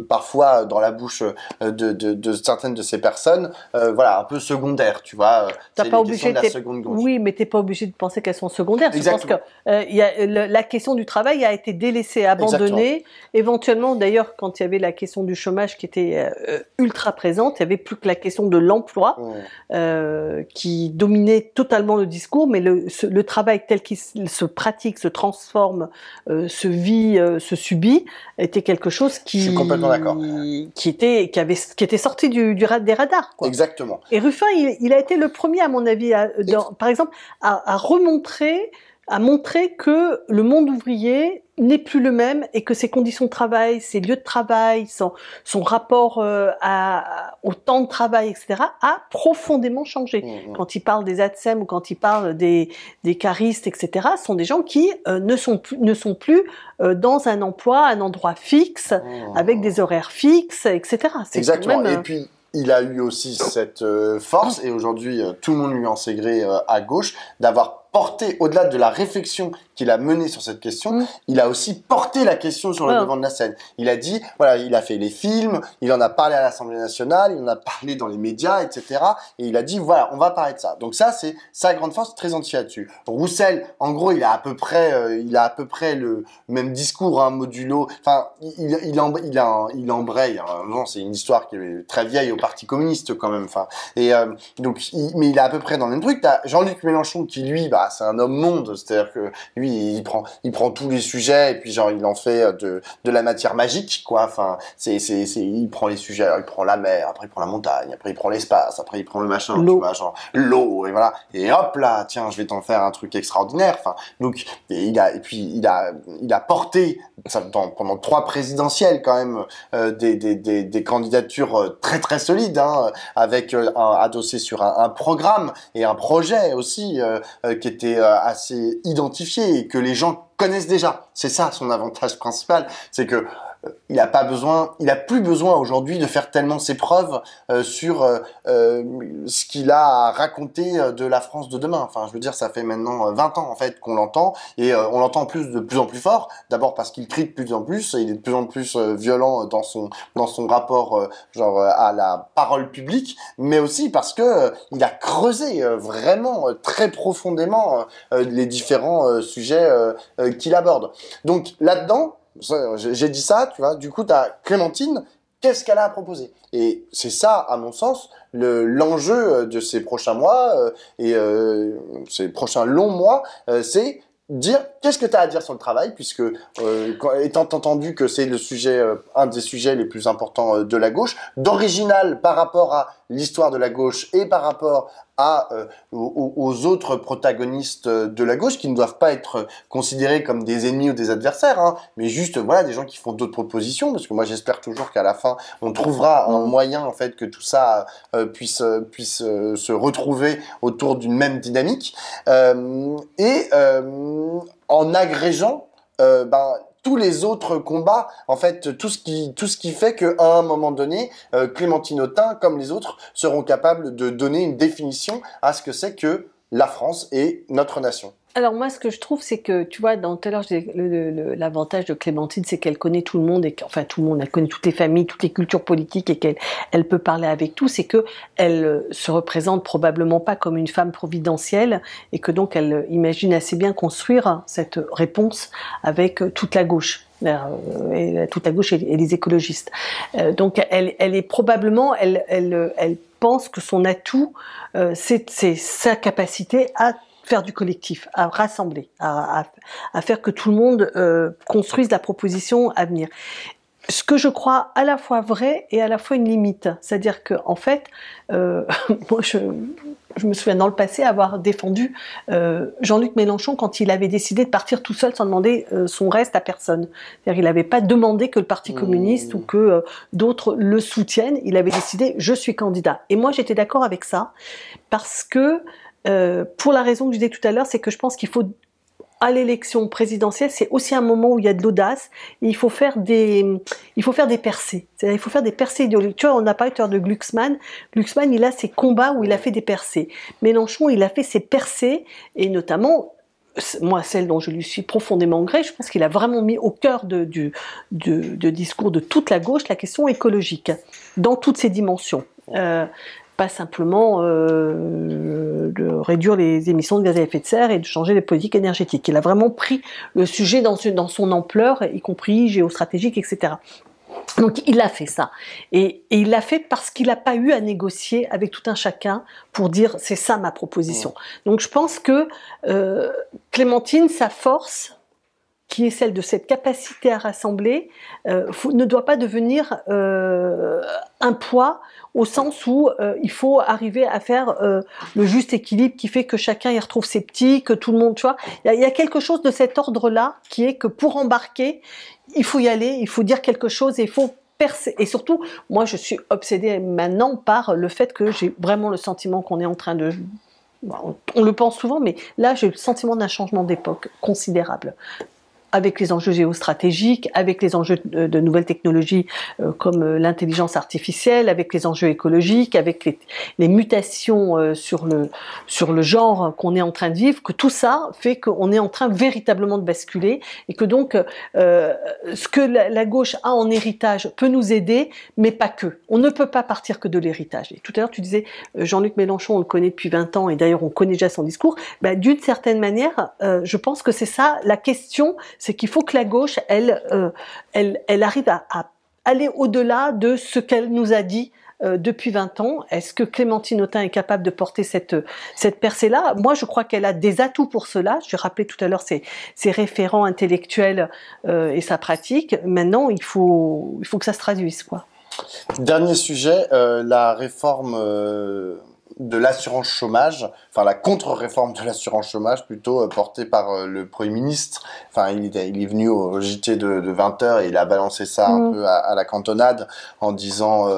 parfois dans la bouche de certaines de ces personnes voilà un peu secondaires, tu vois. T'as pas obligé de la seconde gauche. Oui, mais t'es pas obligé de penser qu'elles sont secondaires. Je pense que la question du travail a été délaissée, abandonnée. Éventuellement, d'ailleurs, quand il y avait la question du chômage qui était ultra présente, il y avait plus que la question de l'emploi qui dominait totalement le discours, mais le travail tel qu'il se pratique, se transforme, se vit, se subit, était quelque chose qui, je suis complètement d'accord, qui était sorti des radars, quoi. Exactement. Et Ruffin, il a été le premier, à mon avis, par exemple, à montrer que le monde ouvrier n'est plus le même et que ses conditions de travail, ses lieux de travail, son rapport au temps de travail, etc., a profondément changé. Quand il parle des ATSEM ou quand il parle des caristes, etc., ce sont des gens qui ne sont plus dans un emploi, un endroit fixe, avec des horaires fixes, etc. Exactement. Et puis, il a eu aussi cette force, et aujourd'hui tout le monde lui en sait gré à gauche, d'avoir porté, au-delà de la réflexion qu'il a menée sur cette question, il a aussi porté la question sur le devant de la scène. Il a dit, voilà, il a fait les films, il en a parlé à l'Assemblée nationale, il en a parlé dans les médias, etc. Et il a dit, voilà, on va parler de ça. Donc ça, c'est sa grande force, très entier là-dessus. Roussel, en gros, il a à peu près le même discours, hein, modulo. Enfin, il embraye. Hein. Non, c'est une histoire qui est très vieille au Parti communiste quand même. Enfin, et donc, mais il est à peu près dans le même truc. T'as Jean-Luc Mélenchon qui lui, bah, c'est un homme monde, c'est-à-dire que lui, il prend tous les sujets et puis genre il en fait de la matière magique, quoi. Enfin, il prend les sujets, alors il prend la mer, après il prend la montagne, après il prend l'espace, après il prend le machin, tu vois, genre l'eau, et voilà. Et hop là, tiens, je vais t'en faire un truc extraordinaire. Enfin, donc il a porté pendant 3 présidentielles quand même des candidatures très très solides, hein, avec adossé sur un programme et un projet aussi qui était assez identifié et que les gens connaissent déjà. C'est ça son avantage principal, c'est que il a plus besoin aujourd'hui de faire tellement ses preuves sur ce qu'il a à raconter de la France de demain. Enfin, je veux dire, ça fait maintenant 20 ans en fait qu'on l'entend et on l'entend de plus en plus fort. D'abord parce qu'il crie de plus en plus, il est de plus en plus violent dans son rapport à la parole publique, mais aussi parce que il a creusé vraiment très profondément les différents sujets qu'il aborde. Donc là-dedans, j'ai dit ça, tu vois, du coup, t'as Clémentine, qu'est-ce qu'elle a à proposer? Et c'est ça, à mon sens, l'enjeu de ces prochains mois et ces prochains longs mois, c'est dire qu'est-ce que tu as à dire sur le travail, puisque étant entendu que c'est le sujet, un des sujets les plus importants de la gauche, d'original par rapport à l'histoire de la gauche et par rapport aux autres protagonistes de la gauche qui ne doivent pas être considérés comme des ennemis ou des adversaires, hein, mais juste voilà des gens qui font d'autres propositions, parce que moi j'espère toujours qu'à la fin on trouvera un moyen en fait que tout ça puisse se retrouver autour d'une même dynamique en agrégeant tous les autres combats, en fait, tout ce qui fait qu'à un moment donné, Clémentine Autain, comme les autres, seront capables de donner une définition à ce que c'est que la France et notre nation. Alors moi, ce que je trouve, c'est que, tu vois, tout à l'heure, l'avantage de Clémentine, c'est qu'elle connaît tout le monde, enfin tout le monde, elle connaît toutes les familles, toutes les cultures politiques, et qu'elle peut parler avec tous, et que elle se représente probablement pas comme une femme providentielle, et que donc elle imagine assez bien construire cette réponse avec toute la gauche. Toute la gauche et les écologistes. Donc elle est probablement, elle pense que son atout, c'est sa capacité à faire du collectif, à rassembler, à faire que tout le monde construise la proposition à venir. Ce que je crois à la fois vrai et à la fois une limite. C'est-à-dire que en fait, moi je me souviens dans le passé avoir défendu Jean-Luc Mélenchon quand il avait décidé de partir tout seul sans demander son reste à personne. C'est-à-dire qu'il n'avait pas demandé que le Parti communiste ou que d'autres le soutiennent. Il avait décidé, je suis candidat. Et moi j'étais d'accord avec ça parce que pour la raison que je disais tout à l'heure, c'est que je pense qu'il faut, à l'élection présidentielle, c'est aussi un moment où il y a de l'audace et il faut faire des percées. C'est-à-dire, il faut faire des percées idéologiques. Tu vois, on a parlé tout à l'heure de Glucksmann. Glucksmann, il a ses combats où il a fait des percées. Mélenchon, il a fait ses percées et notamment, moi, celle dont je lui suis profondément gré, je pense qu'il a vraiment mis au cœur du discours de toute la gauche la question écologique, dans toutes ses dimensions. Pas simplement de réduire les émissions de gaz à effet de serre et de changer les politiques énergétiques. Il a vraiment pris le sujet dans son ampleur, y compris géostratégique, etc. Donc il a fait ça. Et il l'a fait parce qu'il n'a pas eu à négocier avec tout un chacun pour dire c'est ça ma proposition. Donc je pense que Clémentine, sa force, qui est celle de cette capacité à rassembler, ne doit pas devenir un poids au sens où il faut arriver à faire le juste équilibre qui fait que chacun y retrouve ses petits, que tout le monde, tu vois. Il y a quelque chose de cet ordre-là qui est que pour embarquer, il faut y aller, il faut dire quelque chose et il faut percer. Et surtout, moi je suis obsédée maintenant par le fait que j'ai vraiment le sentiment qu'on est en train de... On le pense souvent, mais là j'ai le sentiment d'un changement d'époque considérable. avec les enjeux géostratégiques, avec les enjeux de nouvelles technologies comme l'intelligence artificielle, avec les enjeux écologiques, avec les mutations sur le genre qu'on est en train de vivre, que tout ça fait qu'on est en train véritablement de basculer et que donc ce que la gauche a en héritage peut nous aider, mais pas que. On ne peut pas partir que de l'héritage. Et tout à l'heure, tu disais, Jean-Luc Mélenchon, on le connaît depuis 20 ans et d'ailleurs on connaît déjà son discours. D'une certaine manière, je pense que c'est ça la question, c'est qu'il faut que la gauche, elle arrive à aller au-delà de ce qu'elle nous a dit depuis 20 ans. Est-ce que Clémentine Autain est capable de porter cette percée-là? Moi, je crois qu'elle a des atouts pour cela. J'ai rappelé tout à l'heure ses référents intellectuels et sa pratique. Maintenant, il faut que ça se traduise, quoi. Dernier sujet, la réforme de l'assurance chômage, enfin la contre-réforme de l'assurance chômage plutôt, portée par le Premier ministre. Enfin, il est venu au JT de 20h et il a balancé ça un peu à la cantonade en disant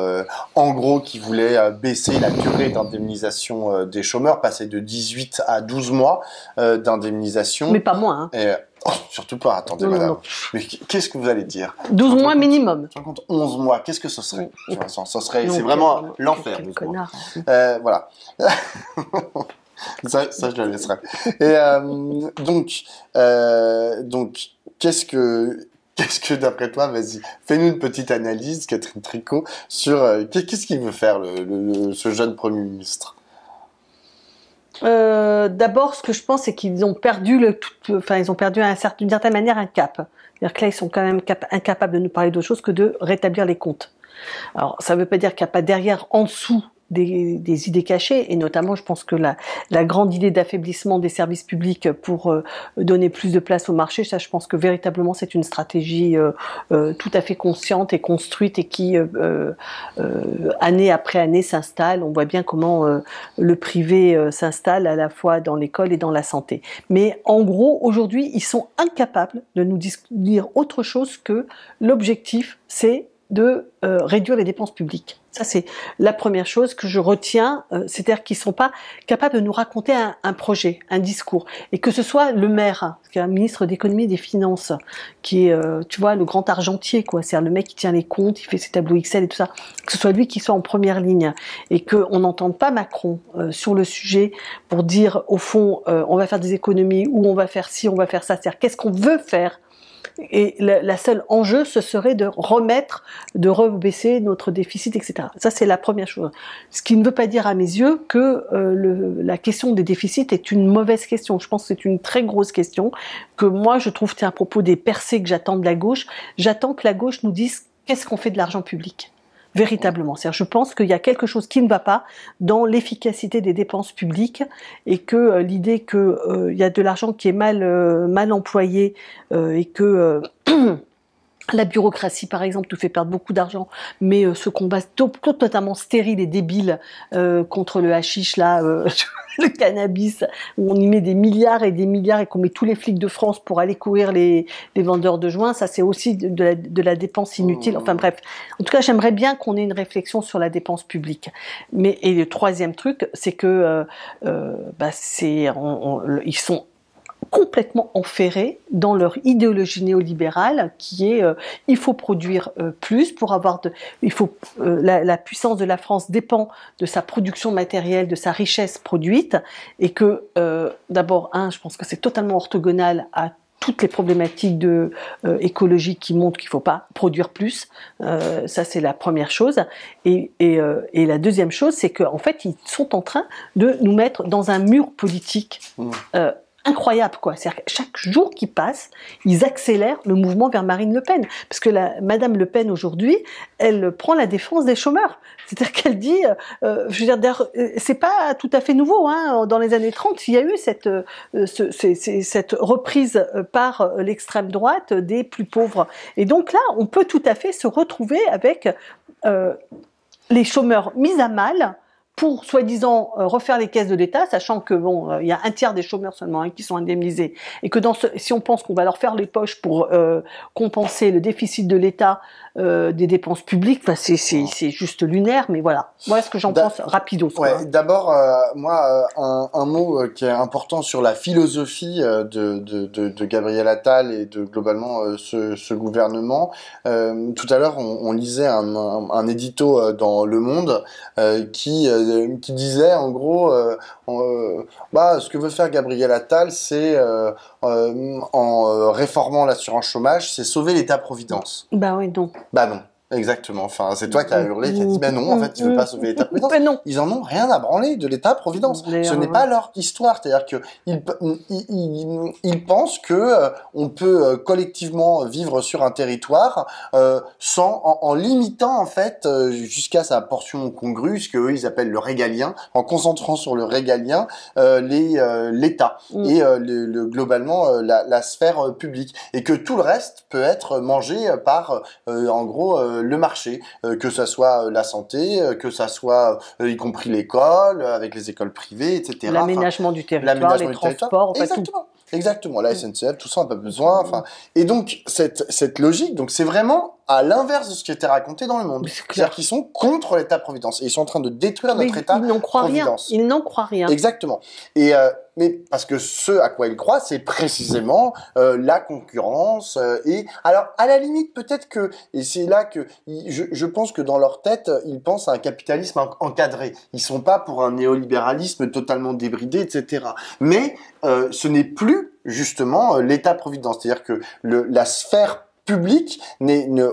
en gros qu'il voulait baisser la durée d'indemnisation des chômeurs, passer de 18 à 12 mois d'indemnisation. Mais pas moins, hein. Et, oh, surtout pas, attendez madame. Mais qu'est-ce que vous allez dire? 12 mois minimum. Tu compte 11 mois, qu'est-ce que ce serait? Ça serait, c'est vraiment l'enfer. Quel connard. Voilà. ça, je le laisserai. Et donc, qu'est-ce que d'après toi, vas-y, fais-nous une petite analyse, Catherine Tricot, sur qu'est-ce qu'il veut faire ce jeune Premier ministre? D'abord, ce que je pense, c'est qu'ils ont perdu d'une certaine manière un cap. C'est-à-dire que là, ils sont quand même incapables de nous parler d'autre chose que de rétablir les comptes. Alors, ça ne veut pas dire qu'il n'y a pas derrière, en dessous, des idées cachées, et notamment, je pense que la grande idée d'affaiblissement des services publics pour donner plus de place au marché, ça, je pense que véritablement, c'est une stratégie tout à fait consciente et construite et qui, année après année, s'installe. On voit bien comment le privé s'installe à la fois dans l'école et dans la santé. Mais en gros, aujourd'hui, ils sont incapables de nous dire autre chose que l'objectif, c'est de réduire les dépenses publiques. Ça, c'est la première chose que je retiens, c'est-à-dire qu'ils ne sont pas capables de nous raconter un projet, un discours. Et que ce soit le maire, qui est un ministre d'économie et des finances, qui est, tu vois, le grand argentier, quoi. C'est-à-dire le mec qui tient les comptes, il fait ses tableaux Excel et tout ça. Que ce soit lui qui soit en première ligne. Et qu'on n'entende pas Macron sur le sujet pour dire, au fond, on va faire des économies, ou on va faire ci, on va faire ça. C'est-à-dire, qu'est-ce qu'on veut faire? Et la seule enjeu, ce serait de rebaisser notre déficit, etc. Ça, c'est la première chose. Ce qui ne veut pas dire à mes yeux que la question des déficits est une mauvaise question. Je pense que c'est une très grosse question que moi, je trouve, à propos des percées que j'attends de la gauche, j'attends que la gauche nous dise qu'est-ce qu'on fait de l'argent public. Véritablement. C'est-à-dire, je pense qu'il y a quelque chose qui ne va pas dans l'efficacité des dépenses publiques et que l'idée que il y a de l'argent qui est mal employé et que la bureaucratie, par exemple, nous fait perdre beaucoup d'argent, mais ce combat totalement stérile et débile contre le hashish, là, le cannabis, où on y met des milliards et qu'on met tous les flics de France pour aller courir les vendeurs de joints, ça c'est aussi de la dépense inutile. Enfin bref, en tout cas, j'aimerais bien qu'on ait une réflexion sur la dépense publique. Et le troisième truc, c'est que ils sont complètement enferrés dans leur idéologie néolibérale qui est il faut produire plus pour avoir la puissance de la France dépend de sa production matérielle, de sa richesse produite et que d'abord je pense que c'est totalement orthogonal à toutes les problématiques écologiques qui montrent qu'il ne faut pas produire plus. Ça, c'est la première chose. Et la deuxième chose, c'est qu'en fait, ils sont en train de nous mettre dans un mur politique incroyable, quoi. C'est-à-dire que chaque jour qui passe, ils accélèrent le mouvement vers Marine Le Pen. Parce que Madame Le Pen, aujourd'hui, elle prend la défense des chômeurs. C'est-à-dire qu'elle dit, je veux dire, c'est pas tout à fait nouveau, hein. Dans les années 30, il y a eu cette reprise par l'extrême droite des plus pauvres. Et donc là, on peut tout à fait se retrouver avec les chômeurs mis à mal pour soi-disant refaire les caisses de l'État, sachant que bon, il y a un tiers des chômeurs seulement qui sont indemnisés, et que si on pense qu'on va leur faire les poches pour compenser le déficit de l'État des dépenses publiques, bah, c'est juste lunaire, mais voilà. Moi, ce que j'en pense rapidos. Ouais, d'abord, moi, un mot qui est important sur la philosophie de Gabriel Attal et de globalement ce gouvernement. Tout à l'heure, on lisait un édito dans Le Monde qui disait en gros, ce que veut faire Gabriel Attal, c'est en réformant l'assurance chômage, c'est sauver l'État-providence. Bah oui, non. Bah non. Exactement. Enfin, c'est toi qui as hurlé, qui as dit, ben non, en fait, ils veulent pas sauver l'État-providence. Ben non. Ils en ont rien à branler de l'État-providence. Ce n'est pas leur histoire. C'est-à-dire que ils pensent que on peut collectivement vivre sur un territoire en limitant en fait jusqu'à sa portion congrue, ce qu'eux ils appellent le régalien, en concentrant sur le régalien l'État et globalement la sphère publique, et que tout le reste peut être mangé par en gros le marché, que ça soit la santé, que ça soit y compris l'école, avec les écoles privées, etc. L'aménagement du territoire, les transports, en fait, exactement. Exactement, la SNCF, tout ça, on n'a pas besoin. Enfin, et donc cette logique, donc c'est vraiment à l'inverse de ce qui était raconté dans Le Monde. C'est-à-dire qu'ils sont contre l'État-providence et ils sont en train de détruire notre État-providence. Ils n'en croient rien. Exactement. Et mais parce que ce à quoi ils croient, c'est précisément la concurrence. Et alors, à la limite, peut-être que, et c'est là que je pense que dans leur tête, ils pensent à un capitalisme encadré. Ils sont pas pour un néolibéralisme totalement débridé, etc. Mais ce n'est plus justement l'État-providence. C'est-à-dire que la sphère publique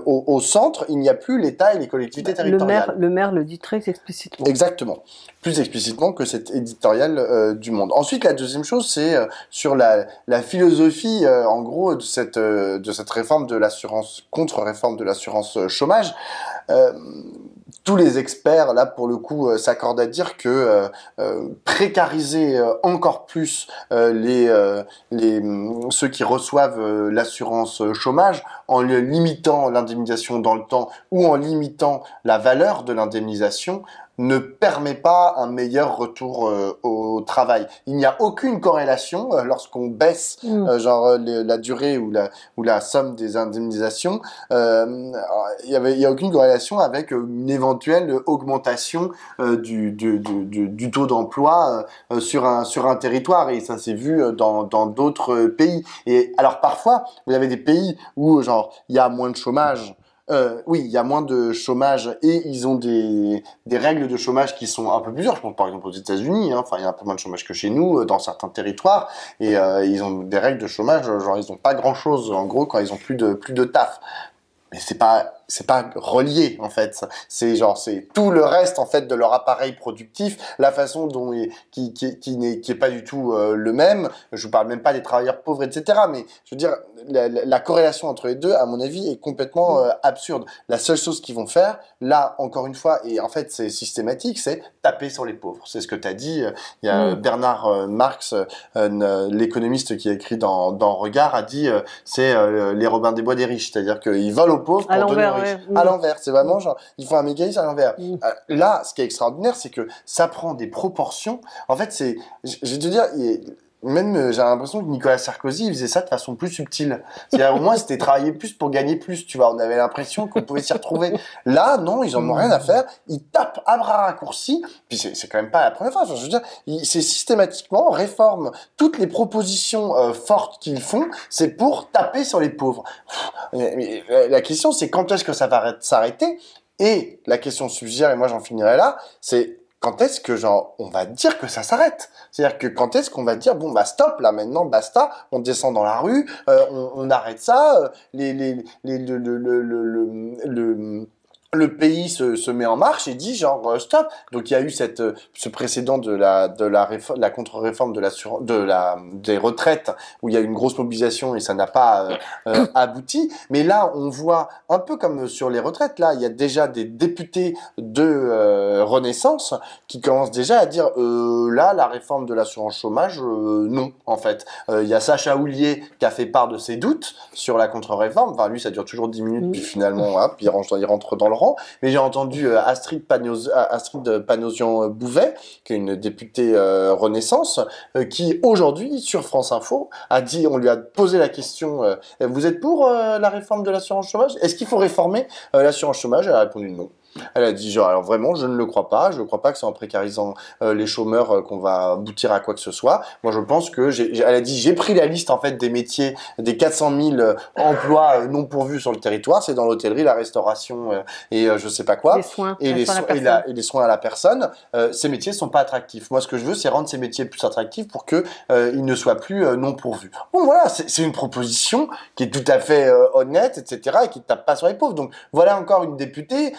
au centre, il n'y a plus l'État et les collectivités territoriales. Le maire le dit très explicitement. Exactement. Plus explicitement que cet éditorial du Monde. Ensuite, la deuxième chose, c'est sur la philosophie, en gros, de cette réforme de l'assurance, contre-réforme de l'assurance chômage. Tous les experts, là, pour le coup, s'accordent à dire que précariser encore plus ceux qui reçoivent l'assurance chômage, en limitant l'indemnisation dans le temps ou en limitant la valeur de l'indemnisation, ne permet pas un meilleur retour au travail. Il n'y a aucune corrélation lorsqu'on baisse la durée ou la somme des indemnisations. Il y a aucune corrélation avec une éventuelle augmentation du taux d'emploi sur un territoire, et ça s'est vu dans d'autres pays. Et alors parfois, vous avez des pays où genre il y a moins de chômage. Oui, il y a moins de chômage et ils ont des règles de chômage qui sont un peu plus dures. Je pense par exemple aux États-Unis, enfin il y a un peu moins de chômage que chez nous dans certains territoires, et ils ont des règles de chômage, genre ils ont pas grand-chose en gros quand ils ont plus de taf. Mais c'est pas relié en fait. C'est tout le reste en fait de leur appareil productif, la façon dont qui est pas du tout le même. Je vous parle même pas des travailleurs pauvres, etc. Mais je veux dire la corrélation entre les deux, à mon avis, est complètement absurde. La seule chose qu'ils vont faire, là encore une fois, et en fait c'est systématique, c'est taper sur les pauvres. C'est ce que tu as dit. Il y a Bernard Marx, l'économiste qui a écrit dans Regard, a dit c'est les Robins des Bois des riches, c'est-à-dire qu'ils volent aux pauvres pour donner aux riches. À l'envers, c'est vraiment genre, il faut un mécanisme à l'envers. Là, ce qui est extraordinaire, c'est que ça prend des proportions. En fait, je vais te dire, même j'ai l'impression que Nicolas Sarkozy, il faisait ça de façon plus subtile. C'est-à-dire, au moins, c'était travailler plus pour gagner plus, tu vois. On avait l'impression qu'on pouvait s'y retrouver. Là, non, ils en ont rien à faire. Ils tapent à bras raccourcis. Puis c'est quand même pas la première fois. Enfin, je veux dire, c'est systématiquement, réforme toutes les propositions fortes qu'ils font, c'est pour taper sur les pauvres. Mais la question, c'est quand est-ce que ça va s'arrêter? Et la question subsidiaire, et moi j'en finirai là, c'est quand est-ce que on va dire que ça s'arrête? C'est-à-dire que quand est-ce qu'on va dire bon bah stop là maintenant, basta, on descend dans la rue, on arrête ça, le pays se met en marche et dit stop. Donc il y a eu ce précédent de la contre-réforme des retraites où il y a eu une grosse mobilisation et ça n'a pas abouti. Mais là on voit un peu comme sur les retraites, là il y a déjà des députés de Renaissance qui commencent déjà à dire là la réforme de l'assurance chômage non en fait. Il y a Sacha Houlié qui a fait part de ses doutes sur la contre-réforme. Enfin lui ça dure toujours 10 minutes puis finalement puis il rentre dans le rang. Mais j'ai entendu Astrid Panosian-Bouvet, qui est une députée Renaissance, qui aujourd'hui, sur France Info, a dit, on lui a posé la question, vous êtes pour la réforme de l'assurance chômage? Est-ce qu'il faut réformer l'assurance chômage? Elle a répondu non. Elle a dit genre, alors vraiment, je ne le crois pas. Je ne crois pas que c'est en précarisant les chômeurs qu'on va aboutir à quoi que ce soit. Moi, je pense que elle a dit, j'ai pris la liste en fait des métiers, des 400 000 emplois non pourvus sur le territoire. C'est dans l'hôtellerie, la restauration et je sais pas quoi. Les soins, et les soins à la personne. Ces métiers sont pas attractifs. Moi, ce que je veux, c'est rendre ces métiers plus attractifs pour que ils ne soient plus non pourvus. Bon, voilà, c'est une proposition qui est tout à fait honnête, etc., et qui ne tape pas sur les pauvres. Donc voilà encore une députée.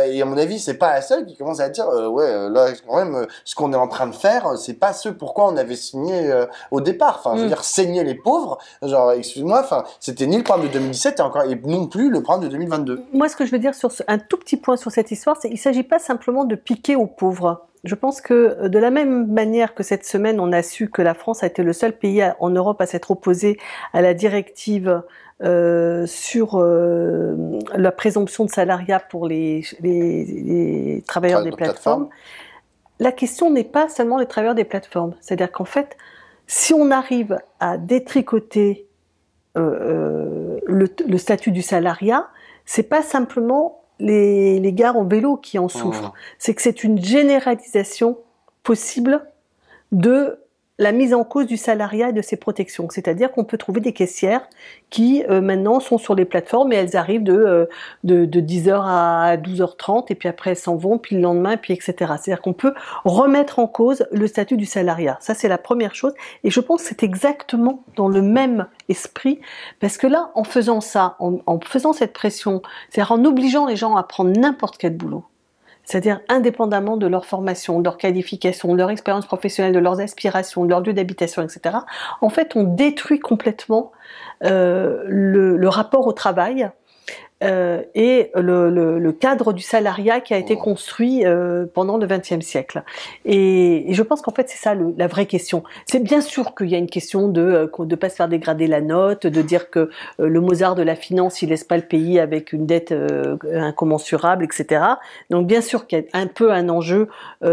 Et à mon avis, c'est pas la seule qui commence à dire là quand même ce qu'on est en train de faire, c'est pas ce pourquoi on avait signé au départ. Enfin, je veux dire saigner les pauvres. Genre, excuse-moi, enfin, c'était ni le problème de 2017 et non plus le problème de 2022. Moi, ce que je veux dire sur un tout petit point sur cette histoire, c'est qu'il s'agit pas simplement de piquer aux pauvres. Je pense que de la même manière que cette semaine, on a su que la France a été le seul pays en Europe à s'être opposé à la directive sur la présomption de salariat pour les travailleurs des plateformes. La question n'est pas seulement les travailleurs des plateformes. C'est-à-dire qu'en fait, si on arrive à détricoter le statut du salariat, c'est pas simplement les gars en vélo qui en souffrent. C'est que c'est une généralisation possible de la mise en cause du salariat et de ses protections. C'est-à-dire qu'on peut trouver des caissières qui maintenant sont sur les plateformes et elles arrivent de 10h à 12h30 et puis après elles s'en vont, puis le lendemain, puis etc. C'est-à-dire qu'on peut remettre en cause le statut du salariat. Ça, c'est la première chose. Et je pense que c'est exactement dans le même esprit, parce que là, en faisant ça, en faisant cette pression, c'est-à-dire en obligeant les gens à prendre n'importe quel boulot, c'est-à-dire indépendamment de leur formation, de leur qualification, de leur expérience professionnelle, de leurs aspirations, de leur lieu d'habitation, etc. En fait, on détruit complètement le rapport au travail et le cadre du salariat qui a été construit pendant le XXe siècle. Et je pense qu'en fait, c'est ça la vraie question. C'est bien sûr qu'il y a une question de pas se faire dégrader la note, de dire que le Mozart de la finance, il laisse pas le pays avec une dette incommensurable, etc. Donc bien sûr qu'il y a un peu un enjeu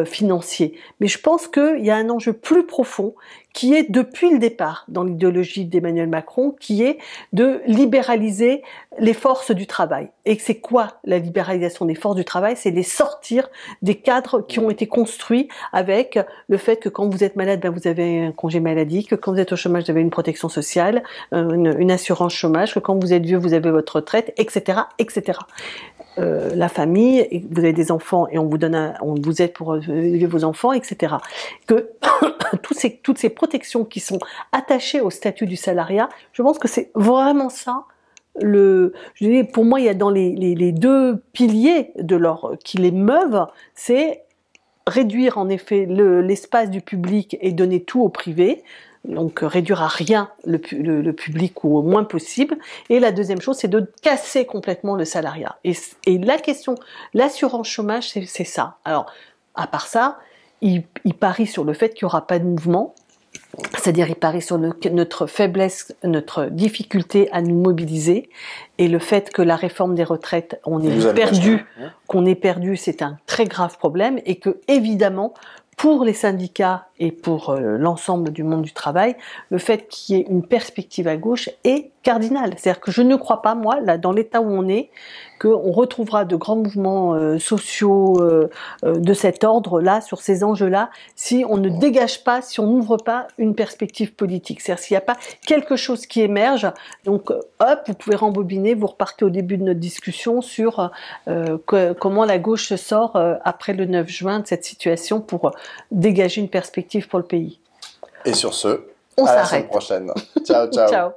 financier. Mais je pense qu'il y a un enjeu plus profond qui est depuis le départ dans l'idéologie d'Emmanuel Macron, qui est de libéraliser les forces du travail. Et c'est quoi la libéralisation des forces du travail? C'est les sortir des cadres qui ont été construits avec le fait que quand vous êtes malade, ben vous avez un congé maladie, que quand vous êtes au chômage, vous avez une protection sociale, une assurance chômage, que quand vous êtes vieux, vous avez votre retraite, etc., etc. La famille, vous avez des enfants et on vous aide pour élever vos enfants, etc. Que toutes ces protections qui sont attachées au statut du salariat, je pense que c'est vraiment ça. Pour moi, il y a dans les deux piliers qui les meuvent, c'est réduire en effet l'espace du public et donner tout au privé. Donc réduire à rien le public ou au moins possible. Et la deuxième chose, c'est de casser complètement le salariat. Et la question, l'assurance chômage, c'est ça. Alors, à part ça, il parie sur le fait qu'il n'y aura pas de mouvement. C'est-à-dire, il parie sur notre faiblesse, notre difficulté à nous mobiliser. Et le fait que la réforme des retraites, qu'on ait perdu, c'est un très grave problème. Et que, évidemment, pour les syndicats et pour l'ensemble du monde du travail, le fait qu'il y ait une perspective à gauche est cardinal. C'est-à-dire que je ne crois pas, moi, là, dans l'état où on est, qu'on retrouvera de grands mouvements sociaux de cet ordre-là, sur ces enjeux-là, si on ne dégage pas, si on n'ouvre pas une perspective politique. C'est-à-dire s'il n'y a pas quelque chose qui émerge, donc hop, vous pouvez rembobiner, vous repartez au début de notre discussion sur comment la gauche se sort après le 9 juin de cette situation pour dégager une perspective pour le pays. Et sur ce, on à s'arrête. la semaine prochaine. Ciao, ciao. Ciao.